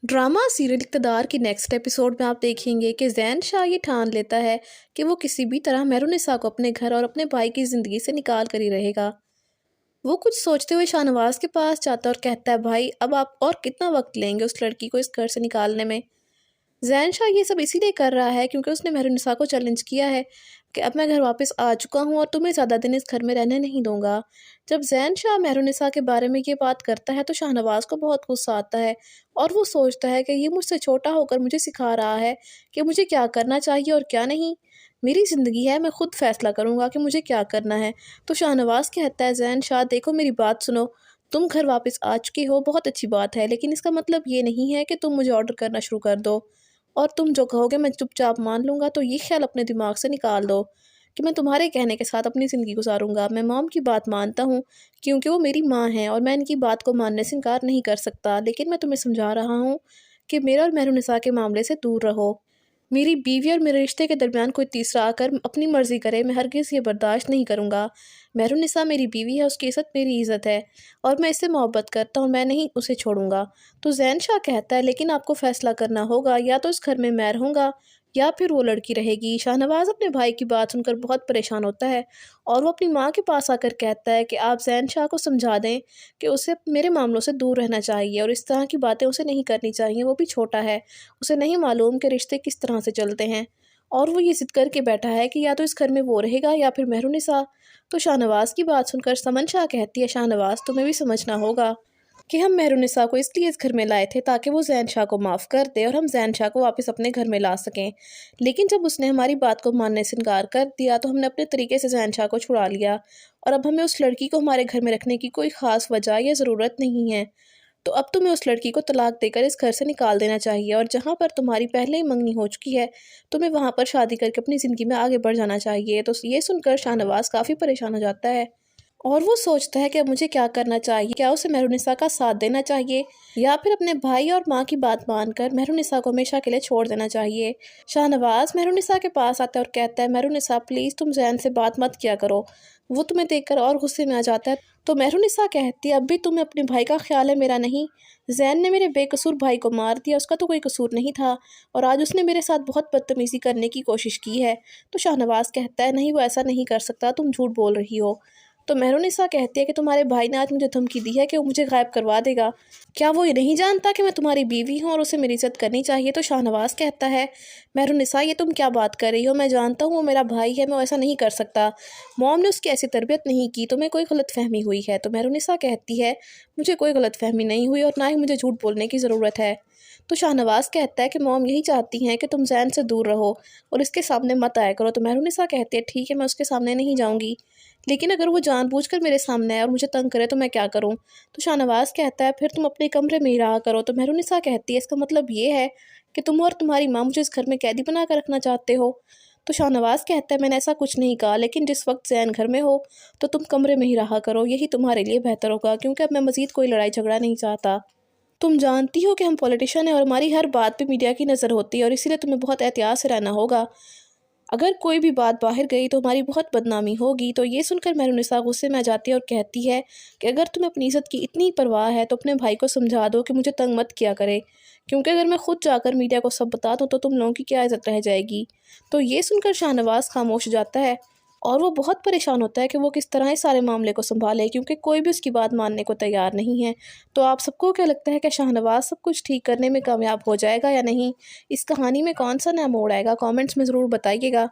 Drama serial इक़्तिदार की next episode में आप देखेंगे कि ज़ैन शाह ये ठान लेता है कि वो किसी भी तरह मेहरुनिसा को अपने घर और अपने भाई की ज़िंदगी से निकाल कर ही रहेगा। वो कुछ सोचते हुए शाहनवाज़ के पास जाता है और कहता है, भाई अब आप और कितना वक्त लेंगे उस लड़की को इस घर से निकालने में। ज़ैन शाह ये सब इसीलिए कर रहा है क्योंकि उसने मेहरुनिसा को चैलेंज किया है कि अब मैं घर वापस आ चुका हूँ और तुम्हें ज़्यादा दिन इस घर में रहने नहीं दूंगा। जब ज़ैन शाह मेहरुनिसा के बारे में ये बात करता है तो शाहनवाज़ को बहुत गुस्सा आता है और वो सोचता है कि ये मुझसे छोटा होकर मुझे सिखा रहा है कि मुझे क्या करना चाहिए और क्या नहीं। मेरी ज़िंदगी है, मैं खुद फैसला करूँगा कि मुझे क्या करना है। तो शाहनवाज़ कहता है, ज़ैन शाह देखो मेरी बात सुनो, तुम घर वापस आ चुके हो, बहुत अच्छी बात है, लेकिन इसका मतलब ये नहीं है कि तुम मुझे ऑर्डर करना शुरू कर दो और तुम जो कहोगे मैं चुपचाप मान लूँगा। तो ये ख्याल अपने दिमाग से निकाल दो कि मैं तुम्हारे कहने के साथ अपनी ज़िंदगी गुजारूँगा। मैं मॉम की बात मानता हूँ क्योंकि वो मेरी माँ हैं और मैं इनकी बात को मानने से इनकार नहीं कर सकता, लेकिन मैं तुम्हें समझा रहा हूँ कि मेरा और मेहरुनिसा के मामले से दूर रहो। मेरी बीवी और मेरे रिश्ते के दरमियान कोई तीसरा आकर अपनी मर्ज़ी करे, मैं हरगिज़ ये बर्दाश्त नहीं करूँगा। मेहरुनिसा मेरी बीवी है, उसकी इज़्ज़त मेरी इज़्ज़त है और मैं इससे मोहब्बत करता हूँ, मैं नहीं उसे छोड़ूँगा। तो ज़ैन शाह कहता है, लेकिन आपको फ़ैसला करना होगा, या तो इस घर में मैं रहूँगा या फिर वो लड़की रहेगी। शाहनवाज़ अपने भाई की बात सुनकर बहुत परेशान होता है और वो अपनी माँ के पास आकर कहता है कि आप ज़ैन शाह को समझा दें कि उसे मेरे मामलों से दूर रहना चाहिए और इस तरह की बातें उसे नहीं करनी चाहिए। वो भी छोटा है, उसे नहीं मालूम कि रिश्ते किस तरह से चलते हैं और वो ये ज़िद करके बैठा है कि या तो इस घर में वो रहेगा या फिर मेहरुनिसा। तो शाहनवाज़ की बात सुनकर समन शाह कहती है, शाहनवाज़ तुम्हें भी समझना होगा कि हम मेहरुनिसा को इसलिए इस घर में लाए थे ताकि वो ज़ैन शाह को माफ़ कर दे और हम ज़ैन शाह को वापस अपने घर में ला सकें। लेकिन जब उसने हमारी बात को मानने से इनकार कर दिया तो हमने अपने तरीके से ज़ैन शाह को छुड़ा लिया और अब हमें उस लड़की को हमारे घर में रखने की कोई ख़ास वजह या ज़रूरत नहीं है। तो अब तुम्हें उस लड़की को तलाक देकर इस घर से निकाल देना चाहिए और जहाँ पर तुम्हारी पहले ही मंगनी हो चुकी है, तुम्हें वहाँ पर शादी करके अपनी ज़िंदगी में आगे बढ़ जाना चाहिए। तो ये सुनकर शाहनवाज़ काफ़ी परेशान हो जाता है और वो सोचता है कि अब मुझे क्या करना चाहिए। क्या उसे मेहरुनिसा का साथ देना चाहिए या फिर अपने भाई और माँ की बात मानकर मेहरुनिसा को हमेशा के लिए छोड़ देना चाहिए। शाहनवाज़ मेहरुनिसा के पास आता है और कहता है, मेहरुनिसा प्लीज़ तुम ज़ैन से बात मत किया करो, वो तुम्हें देखकर और गुस्से में आ जाता है। तो मेहरुनिसा कहती है, अब भी तुम्हें अपने भाई का ख्याल है, मेरा नहीं। ज़ैन ने मेरे बेकसूर भाई को मार दिया, उसका तो कोई कसूर नहीं था और आज उसने मेरे साथ बहुत बदतमीज़ी करने की कोशिश की है। तो शाहनवाज़ कहता है, नहीं वो ऐसा नहीं कर सकता, तुम झूठ बोल रही हो। तो मेहरुनिसा कहती है कि तुम्हारे भाई ने आज मुझे धमकी दी है कि वो मुझे गायब करवा देगा। क्या वो ये नहीं जानता कि मैं तुम्हारी बीवी हूँ और उसे मेरी इज़्ज़त करनी चाहिए। तो शाहनवाज़ कहता है, मेहरुनिसा ये तुम क्या बात कर रही हो, मैं जानता हूँ वो मेरा भाई है, मैं ऐसा नहीं कर सकता। मॉम ने उसकी ऐसी तरबियत नहीं की, तुम्हें कोई गलतफहमी हुई है। तो मेहरुनिसा कहती है, मुझे कोई गलतफहमी नहीं हुई और ना ही मुझे झूठ बोलने की ज़रूरत है। तो शाहनवाज़ कहता है कि मॉम यही चाहती हैं कि तुम ज़ैन से दूर रहो और इसके सामने मत आया करो। तो मेहरुनिसा कहती है, ठीक है मैं उसके सामने नहीं जाऊँगी, लेकिन अगर वो जानबूझकर मेरे सामने आए और मुझे तंग करे तो मैं क्या करूं। तो शाहनवाज़ कहता है, फिर तुम अपने कमरे में ही रहा करो। तो मेहरुनिसा कहती है, इसका मतलब ये है कि तुम और तुम्हारी माँ मुझे इस घर में कैदी बना कर रखना चाहते हो। तो शाहनवाज़ कहता है, मैंने ऐसा कुछ नहीं कहा, लेकिन जिस वक्त ज़ैन घर में हो तो तुम कमरे में ही रहा करो, यही तुम्हारे लिए बेहतर होगा, क्योंकि अब मैं मज़ीद कोई लड़ाई झगड़ा नहीं चाहता। तुम जानती हो कि हम पॉलिटिशियन हैं और हमारी हर बात पे मीडिया की नज़र होती है और इसीलिए तुम्हें बहुत एहतियात से रहना होगा। अगर कोई भी बात बाहर गई तो हमारी बहुत बदनामी होगी। तो ये सुनकर मेहरुनिसा गुस्से में आ जाती है और कहती है कि अगर तुम्हें अपनी इज़्ज़त की इतनी परवाह है तो अपने भाई को समझा दो कि मुझे तंग मत किया करे, क्योंकि अगर मैं खुद जाकर मीडिया को सब बता दूँ तो तुम लोगों की क्या इज़्ज़त रह जाएगी। तो ये सुनकर शाहनवाज़ खामोश हो जाता है और वो बहुत परेशान होता है कि वो किस तरह इस सारे मामले को संभाले, क्योंकि कोई भी उसकी बात मानने को तैयार नहीं है। तो आप सबको क्या लगता है कि शाहनवाज़ सब कुछ ठीक करने में कामयाब हो जाएगा या नहीं? इस कहानी में कौन सा नया मोड़ आएगा? कमेंट्स में ज़रूर बताइएगा।